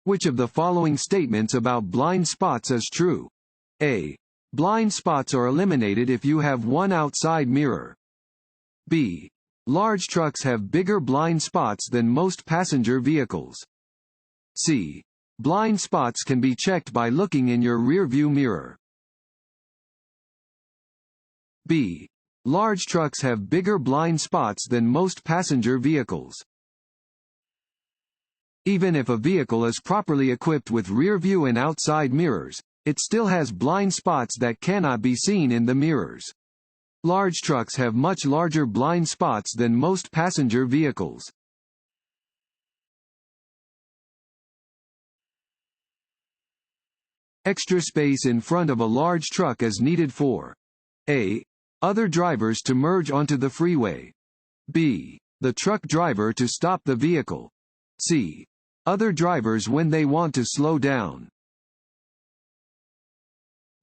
Which of the following statements about blind spots is true? A. Blind spots are eliminated if you have one outside mirror. B. Large trucks have bigger blind spots than most passenger vehicles. C. Blind spots can be checked by looking in your rearview mirror. B. Large trucks have bigger blind spots than most passenger vehicles. Even if a vehicle is properly equipped with rear-view and outside mirrors, it still has blind spots that cannot be seen in the mirrors. Large trucks have much larger blind spots than most passenger vehicles. Extra space in front of a large truck is needed for A. Other drivers to merge onto the freeway. B. The truck driver to stop the vehicle. C. Other drivers when they want to slow down.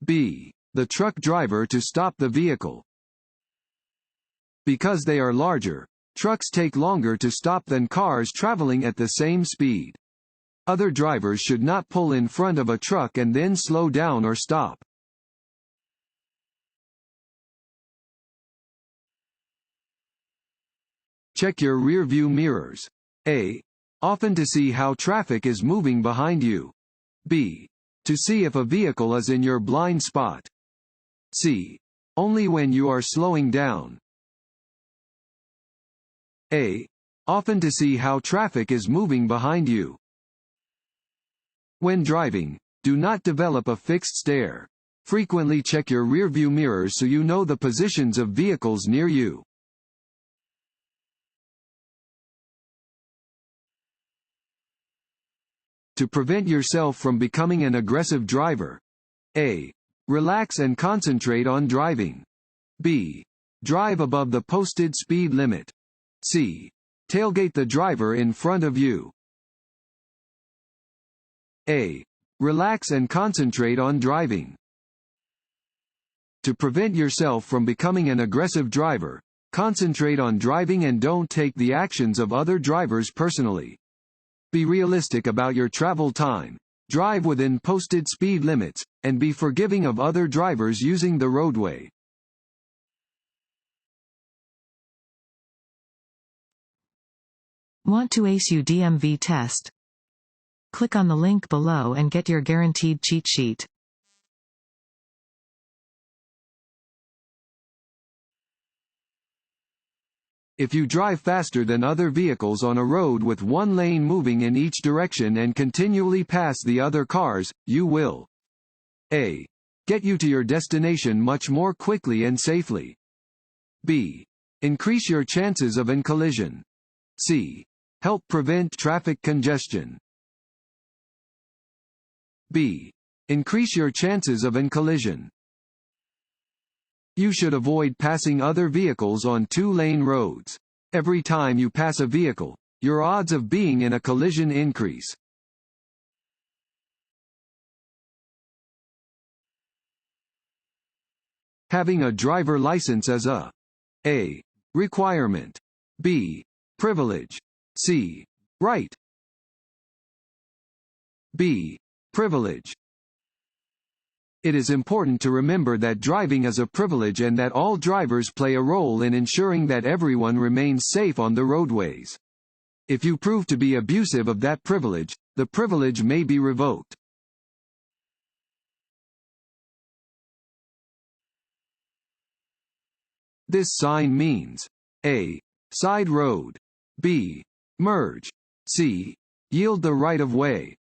B. The truck driver to stop the vehicle. Because they are larger, trucks take longer to stop than cars traveling at the same speed. Other drivers should not pull in front of a truck and then slow down or stop. Check your rear-view mirrors. A. Often to see how traffic is moving behind you. B. To see if a vehicle is in your blind spot. C. Only when you are slowing down. A. Often to see how traffic is moving behind you. When driving, do not develop a fixed stare. Frequently check your rearview mirrors so you know the positions of vehicles near you. To prevent yourself from becoming an aggressive driver. A. Relax and concentrate on driving. B. Drive above the posted speed limit. C. Tailgate the driver in front of you. A. Relax and concentrate on driving. To prevent yourself from becoming an aggressive driver, concentrate on driving and don't take the actions of other drivers personally. Be realistic about your travel time, drive within posted speed limits, and be forgiving of other drivers using the roadway. Want to ace your DMV test? Click on the link below and get your guaranteed cheat sheet. If you drive faster than other vehicles on a road with one lane moving in each direction and continually pass the other cars, you will A. Get you to your destination much more quickly and safely. B. Increase your chances of an collision. C. Help prevent traffic congestion. B. Increase your chances of an collision. You should avoid passing other vehicles on two-lane roads. Every time you pass a vehicle, your odds of being in a collision increase. Having a driver license is a requirement, B. Privilege, C. Right. B. Privilege. It is important to remember that driving is a privilege and that all drivers play a role in ensuring that everyone remains safe on the roadways. If you prove to be abusive of that privilege, the privilege may be revoked. This sign means A. Side road. B. Merge. C. Yield the right of way.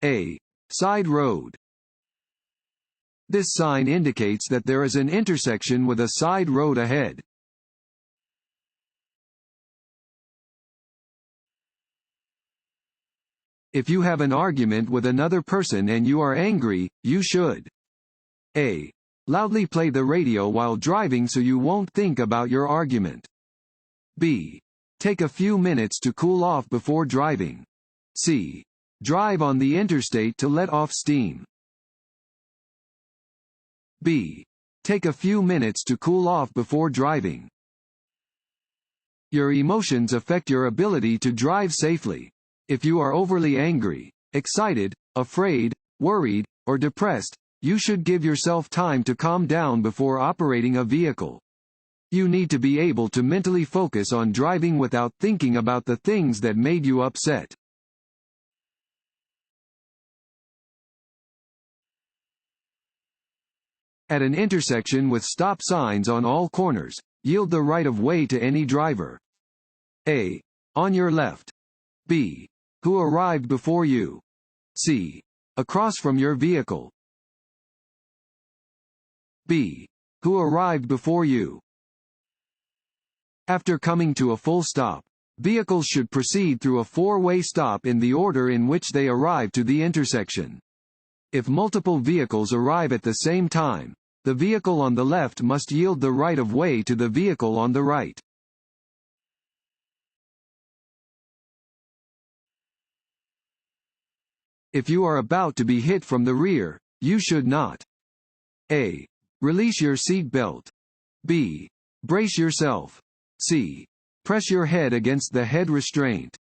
A. Side road. This sign indicates that there is an intersection with a side road ahead. If you have an argument with another person and you are angry, you should A. Loudly play the radio while driving so you won't think about your argument. B. Take a few minutes to cool off before driving. C. Drive on the interstate to let off steam. B. Take a few minutes to cool off before driving. Your emotions affect your ability to drive safely. If you are overly angry, excited, afraid, worried, or depressed, you should give yourself time to calm down before operating a vehicle. You need to be able to mentally focus on driving without thinking about the things that made you upset. At an intersection with stop signs on all corners, yield the right of way to any driver. A. On your left. B. Who arrived before you. C. Across from your vehicle. B. Who arrived before you. After coming to a full stop, vehicles should proceed through a four-way stop in the order in which they arrive to the intersection. If multiple vehicles arrive at the same time, the vehicle on the left must yield the right of way to the vehicle on the right. If you are about to be hit from the rear, you should not: A. Release your seat belt. B. Brace yourself. C. Press your head against the head restraint.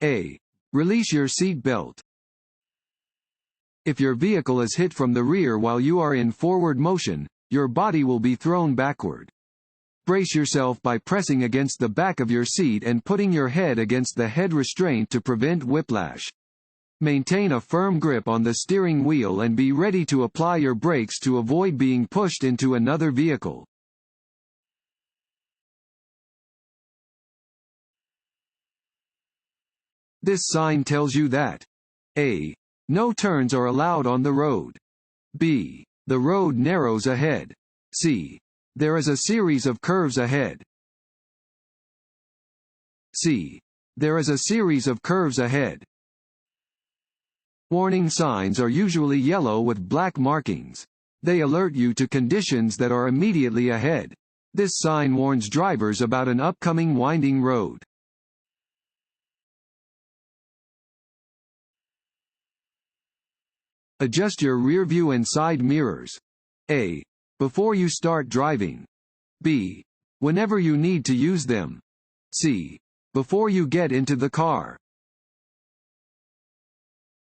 A. Release your seat belt. If your vehicle is hit from the rear while you are in forward motion, your body will be thrown backward. Brace yourself by pressing against the back of your seat and putting your head against the head restraint to prevent whiplash. Maintain a firm grip on the steering wheel and be ready to apply your brakes to avoid being pushed into another vehicle. This sign tells you that A. No turns are allowed on the road. B. The road narrows ahead. C. There is a series of curves ahead. C. There is a series of curves ahead. Warning signs are usually yellow with black markings. They alert you to conditions that are immediately ahead. This sign warns drivers about an upcoming winding road. Adjust your rear view and side mirrors. A. Before you start driving. B. Whenever you need to use them. C. Before you get into the car.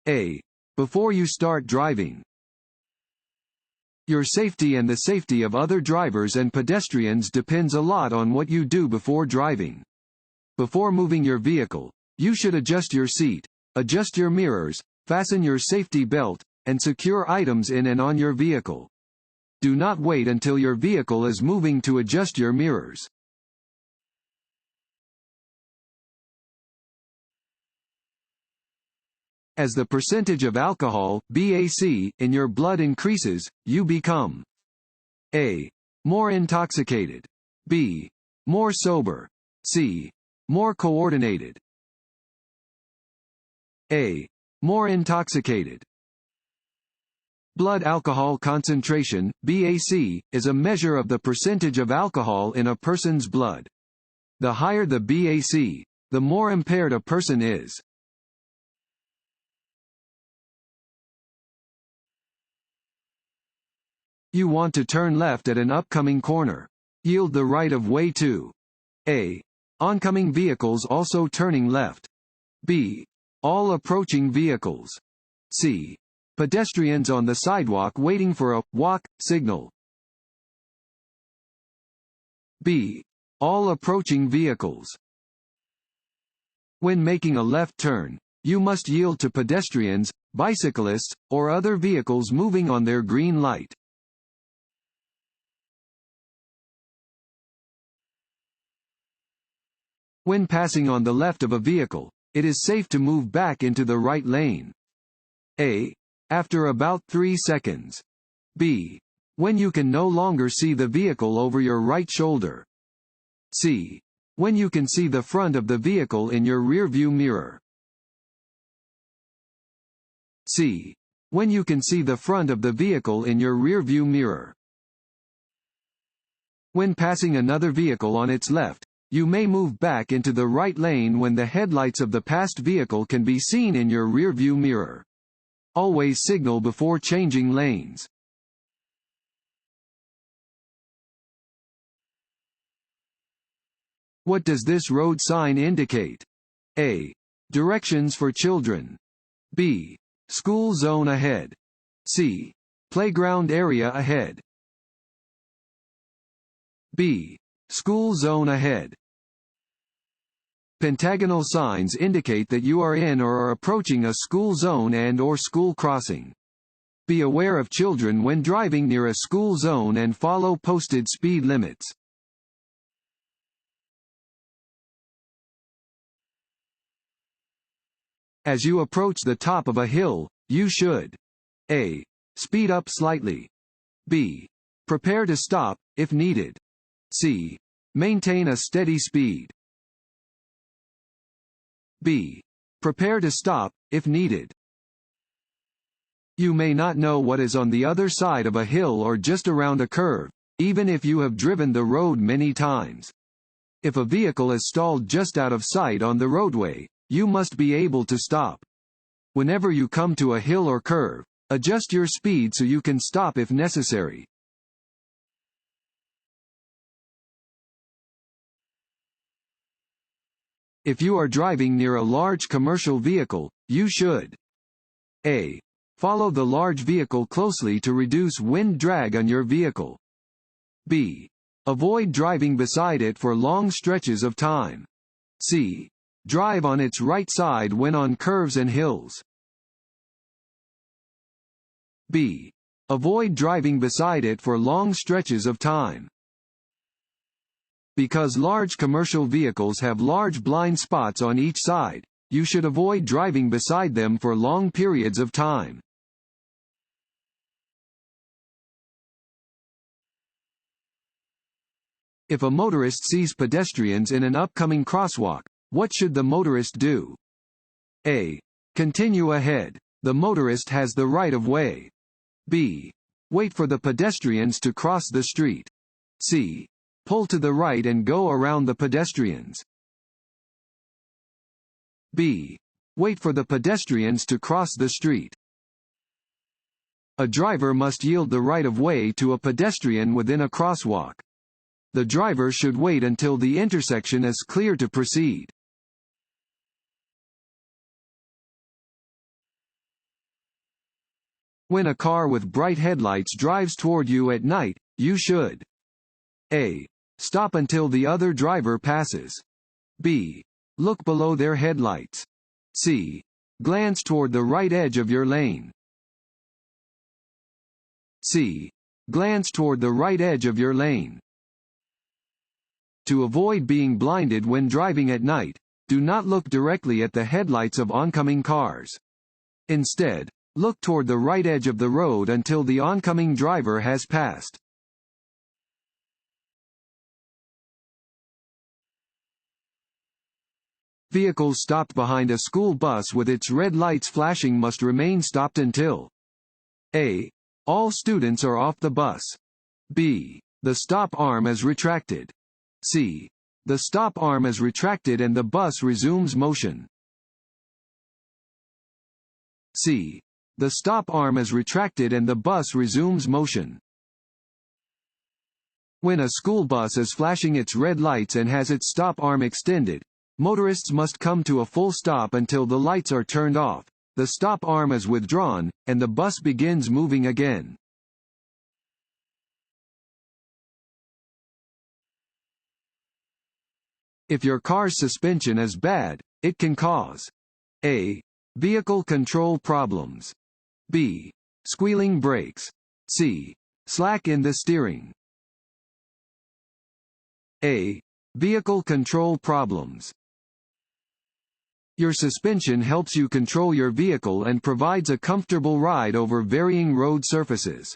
A. Before you start driving. Your safety and the safety of other drivers and pedestrians depends a lot on what you do before driving. Before moving your vehicle, you should adjust your seat, adjust your mirrors, fasten your safety belt, and secure items in and on your vehicle. Do not wait until your vehicle is moving to adjust your mirrors. As the percentage of alcohol (BAC) in your blood increases, you become A. More intoxicated. B. More sober. C. More coordinated. A. More intoxicated. Blood alcohol concentration, BAC, is a measure of the percentage of alcohol in a person's blood. The higher the BAC, the more impaired a person is. You want to turn left at an upcoming corner. Yield the right of way to A. Oncoming vehicles also turning left. B. All approaching vehicles. C. Pedestrians on the sidewalk waiting for a walk signal. B. All approaching vehicles. When making a left turn, you must yield to pedestrians, bicyclists, or other vehicles moving on their green light. When passing on the left of a vehicle, it is safe to move back into the right lane. A. After about 3 seconds. B. When you can no longer see the vehicle over your right shoulder. C. When you can see the front of the vehicle in your rearview mirror. C. When you can see the front of the vehicle in your rearview mirror. When passing another vehicle on its left, you may move back into the right lane when the headlights of the passed vehicle can be seen in your rearview mirror. Always signal before changing lanes. What does this road sign indicate? A. Directions for children. B. School zone ahead. C. Playground area ahead. B. School zone ahead. Pentagonal signs indicate that you are in or are approaching a school zone and/or school crossing. Be aware of children when driving near a school zone and follow posted speed limits. As you approach the top of a hill, you should A. Speed up slightly. B. Prepare to stop, if needed. C. Maintain a steady speed. B. Prepare to stop, if needed. You may not know what is on the other side of a hill or just around a curve, even if you have driven the road many times. If a vehicle is stalled just out of sight on the roadway, you must be able to stop. Whenever you come to a hill or curve, adjust your speed so you can stop if necessary. If you are driving near a large commercial vehicle, you should A. Follow the large vehicle closely to reduce wind drag on your vehicle. B. Avoid driving beside it for long stretches of time. C. Drive on its right side when on curves and hills. B. Avoid driving beside it for long stretches of time. Because large commercial vehicles have large blind spots on each side, you should avoid driving beside them for long periods of time. If a motorist sees pedestrians in an upcoming crosswalk, what should the motorist do? A. Continue ahead. The motorist has the right of way. B. Wait for the pedestrians to cross the street. C. Pull to the right and go around the pedestrians. B. Wait for the pedestrians to cross the street. A driver must yield the right of way to a pedestrian within a crosswalk. The driver should wait until the intersection is clear to proceed. When a car with bright headlights drives toward you at night, you should A. Stop until the other driver passes. B. Look below their headlights. C. Glance toward the right edge of your lane. C. Glance toward the right edge of your lane. To avoid being blinded when driving at night, do not look directly at the headlights of oncoming cars. Instead, look toward the right edge of the road until the oncoming driver has passed. Vehicles stopped behind a school bus with its red lights flashing must remain stopped until A. All students are off the bus. B. The stop arm is retracted. C. The stop arm is retracted and the bus resumes motion. C. The stop arm is retracted and the bus resumes motion. When a school bus is flashing its red lights and has its stop arm extended, motorists must come to a full stop until the lights are turned off, the stop arm is withdrawn, and the bus begins moving again. If your car's suspension is bad, it can cause A. Vehicle control problems. B. Squealing brakes. C. Slack in the steering. A. Vehicle control problems. Your suspension helps you control your vehicle and provides a comfortable ride over varying road surfaces.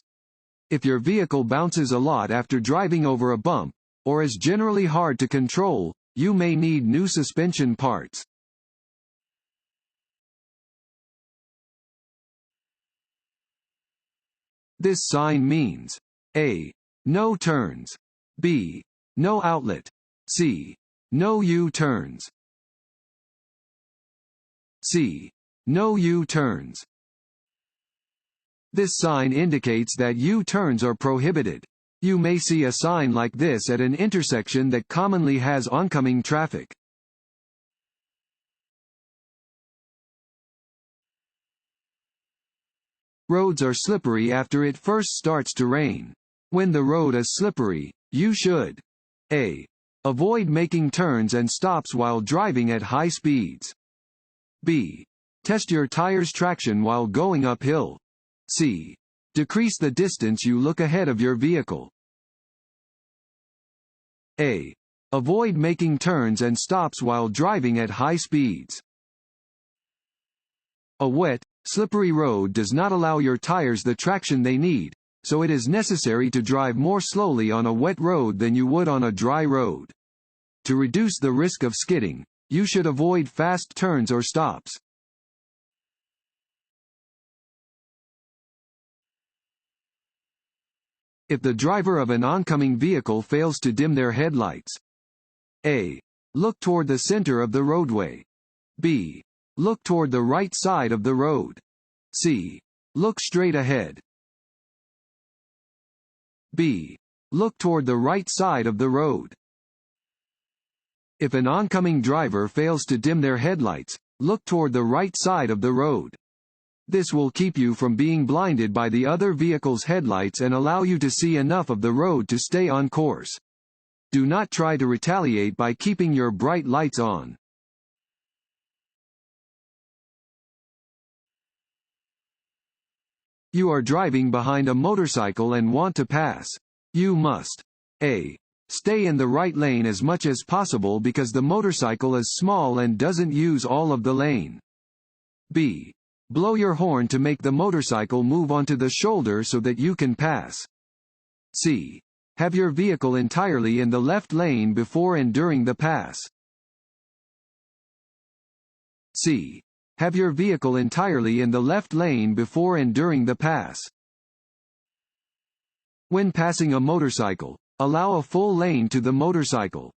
If your vehicle bounces a lot after driving over a bump, or is generally hard to control, you may need new suspension parts. This sign means A. No turns. B. No outlet. C. No U-turns. C. No U-turns. This sign indicates that U-turns are prohibited. You may see a sign like this at an intersection that commonly has oncoming traffic. Roads are slippery after it first starts to rain. When the road is slippery, you should A. Avoid making turns and stops while driving at high speeds. B. Test your tires' traction while going uphill. C. Decrease the distance you look ahead of your vehicle. A. Avoid making turns and stops while driving at high speeds. A wet, slippery road does not allow your tires the traction they need, so it is necessary to drive more slowly on a wet road than you would on a dry road. To reduce the risk of skidding, you should avoid fast turns or stops. If the driver of an oncoming vehicle fails to dim their headlights. A. Look toward the center of the roadway. B. Look toward the right side of the road. C. Look straight ahead. B. Look toward the right side of the road. If an oncoming driver fails to dim their headlights, look toward the right side of the road. This will keep you from being blinded by the other vehicle's headlights and allow you to see enough of the road to stay on course. Do not try to retaliate by keeping your bright lights on. You are driving behind a motorcycle and want to pass. You must A. Stay in the right lane as much as possible because the motorcycle is small and doesn't use all of the lane. B. Blow your horn to make the motorcycle move onto the shoulder so that you can pass. C. Have your vehicle entirely in the left lane before and during the pass. C. Have your vehicle entirely in the left lane before and during the pass. When passing a motorcycle, allow a full lane to the motorcycle.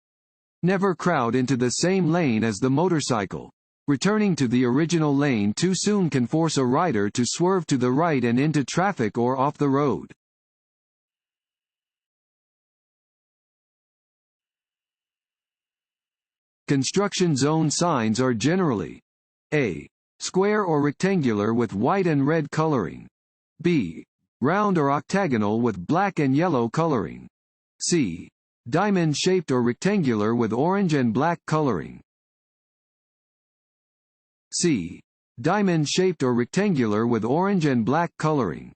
Never crowd into the same lane as the motorcycle. Returning to the original lane too soon can force a rider to swerve to the right and into traffic or off the road. Construction zone signs are generally A. Square or rectangular with white and red coloring. B. Round or octagonal with black and yellow coloring. C. Diamond-shaped or rectangular with orange and black coloring. C. Diamond-shaped or rectangular with orange and black coloring.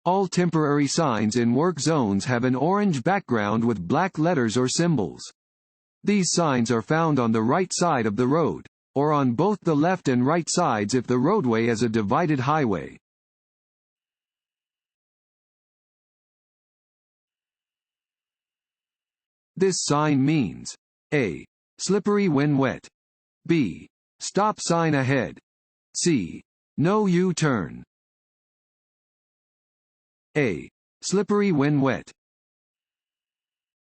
All temporary signs in work zones have an orange background with black letters or symbols. These signs are found on the right side of the road, or on both the left and right sides if the roadway is a divided highway. This sign means A. Slippery when wet. B. Stop sign ahead. C. No U-turn. A. Slippery when wet.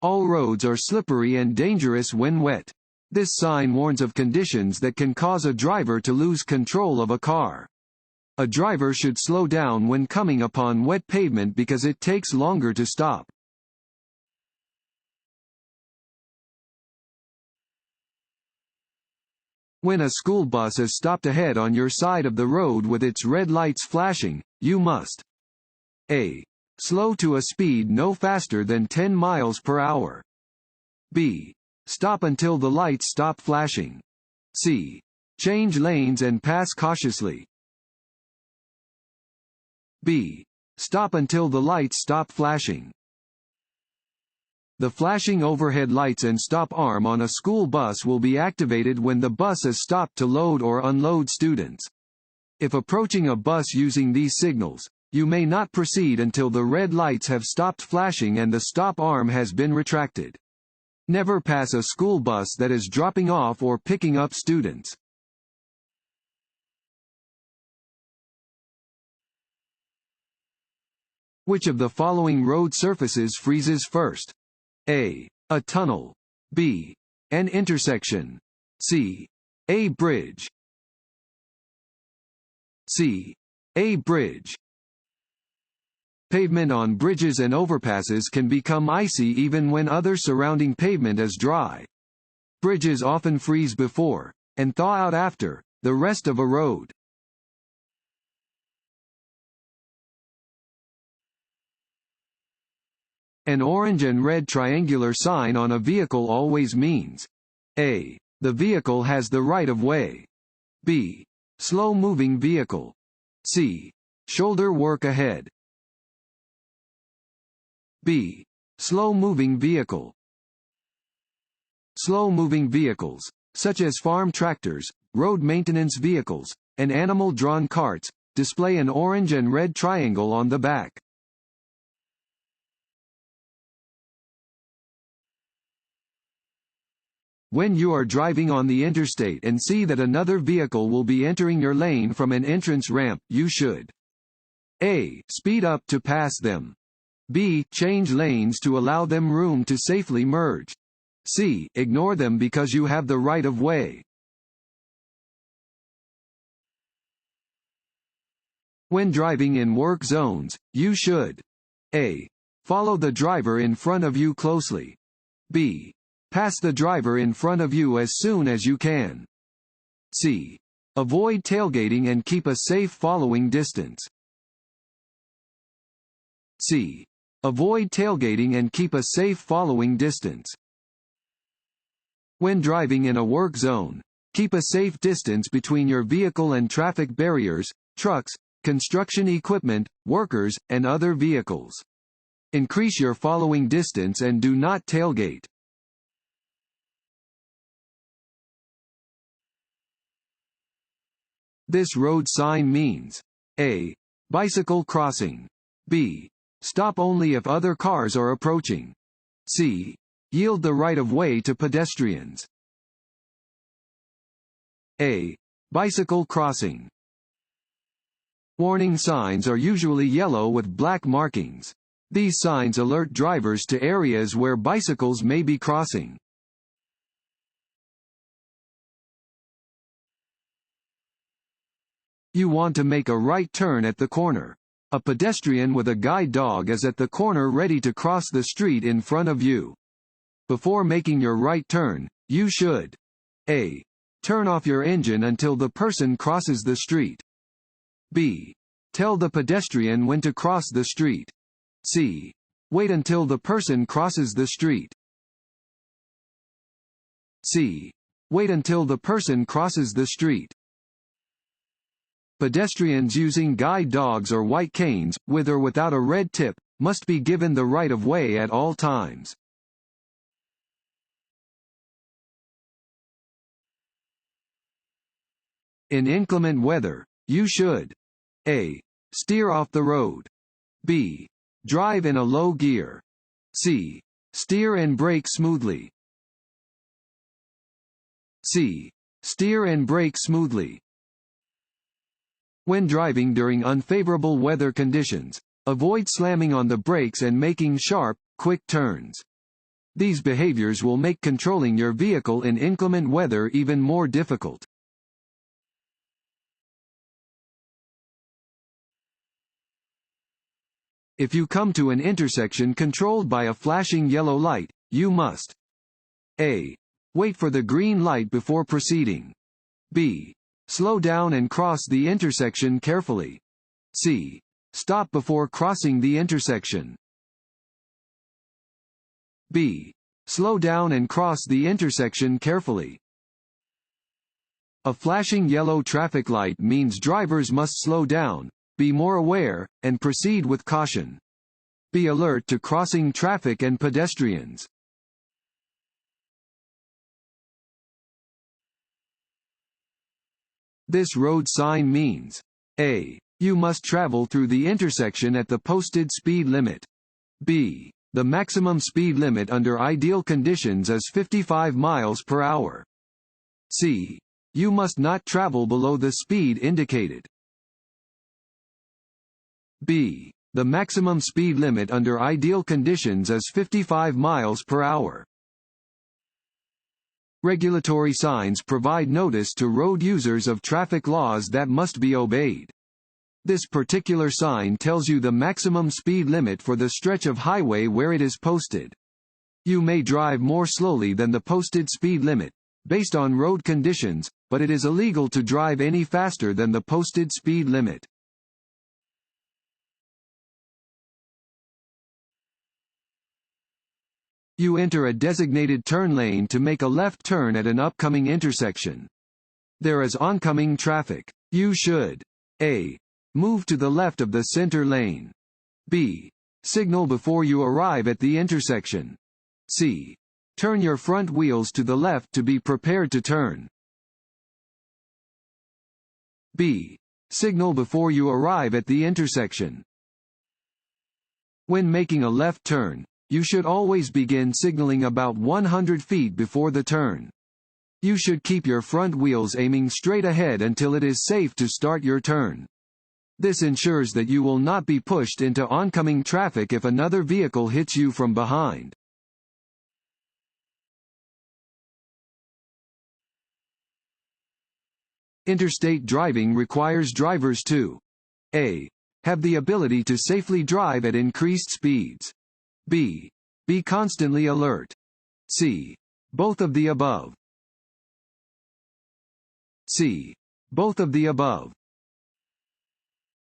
All roads are slippery and dangerous when wet. This sign warns of conditions that can cause a driver to lose control of a car. A driver should slow down when coming upon wet pavement because it takes longer to stop. When a school bus is stopped ahead on your side of the road with its red lights flashing, you must A. Slow to a speed no faster than 10 miles per hour. B. Stop until the lights stop flashing. C. Change lanes and pass cautiously. B. Stop until the lights stop flashing. The flashing overhead lights and stop arm on a school bus will be activated when the bus is stopped to load or unload students. If approaching a bus using these signals, you may not proceed until the red lights have stopped flashing and the stop arm has been retracted. Never pass a school bus that is dropping off or picking up students. Which of the following road surfaces freezes first? A. A tunnel. B. An intersection. C. A bridge. C. A bridge. Pavement on bridges and overpasses can become icy even when other surrounding pavement is dry. Bridges often freeze before, and thaw out after, the rest of a road. An orange and red triangular sign on a vehicle always means A. The vehicle has the right of way. B. Slow-moving vehicle. C. Shoulder work ahead. B. Slow-moving vehicle. Slow-moving vehicles, such as farm tractors, road maintenance vehicles, and animal-drawn carts, display an orange and red triangle on the back. When you are driving on the interstate and see that another vehicle will be entering your lane from an entrance ramp, you should A. Speed up to pass them. B. Change lanes to allow them room to safely merge. C. Ignore them because you have the right of way. When driving in work zones, you should A. Follow the driver in front of you closely. B. Pass the driver in front of you as soon as you can. C. Avoid tailgating and keep a safe following distance. C. Avoid tailgating and keep a safe following distance. When driving in a work zone, keep a safe distance between your vehicle and traffic barriers, trucks, construction equipment, workers, and other vehicles. Increase your following distance and do not tailgate. This road sign means A. Bicycle crossing. B. Stop only if other cars are approaching. C. Yield the right of way to pedestrians. A. Bicycle crossing. Warning signs are usually yellow with black markings. These signs alert drivers to areas where bicycles may be crossing. You want to make a right turn at the corner. A pedestrian with a guide dog is at the corner ready to cross the street in front of you. Before making your right turn, you should A. Turn off your engine until the person crosses the street. B. Tell the pedestrian when to cross the street. C. Wait until the person crosses the street. C. Wait until the person crosses the street. Pedestrians using guide dogs or white canes, with or without a red tip, must be given the right of way at all times. In inclement weather, you should A. Steer off the road. B. Drive in a low gear. C. Steer and brake smoothly. C. Steer and brake smoothly. When driving during unfavorable weather conditions, avoid slamming on the brakes and making sharp, quick turns. These behaviors will make controlling your vehicle in inclement weather even more difficult. If you come to an intersection controlled by a flashing yellow light, you must A. Wait for the green light before proceeding. B. Slow down and cross the intersection carefully. C. Stop before crossing the intersection. B. Slow down and cross the intersection carefully. A flashing yellow traffic light means drivers must slow down, be more aware, and proceed with caution. Be alert to crossing traffic and pedestrians. This road sign means A. You must travel through the intersection at the posted speed limit. B. The maximum speed limit under ideal conditions is 55 miles per hour. C. You must not travel below the speed indicated. B. The maximum speed limit under ideal conditions is 55 miles per hour. Regulatory signs provide notice to road users of traffic laws that must be obeyed. This particular sign tells you the maximum speed limit for the stretch of highway where it is posted. You may drive more slowly than the posted speed limit, based on road conditions, but it is illegal to drive any faster than the posted speed limit. You enter a designated turn lane to make a left turn at an upcoming intersection. There is oncoming traffic. You should A. Move to the left of the center lane. B. Signal before you arrive at the intersection. C. Turn your front wheels to the left to be prepared to turn. B. Signal before you arrive at the intersection. When making a left turn, you should always begin signaling about 100 feet before the turn. You should keep your front wheels aiming straight ahead until it is safe to start your turn. This ensures that you will not be pushed into oncoming traffic if another vehicle hits you from behind. Interstate driving requires drivers to A. Have the ability to safely drive at increased speeds. B. Be constantly alert. C. Both of the above. C. Both of the above.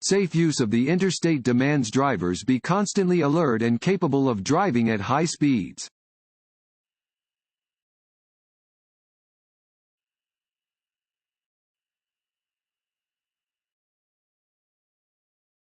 Safe use of the interstate demands drivers be constantly alert and capable of driving at high speeds.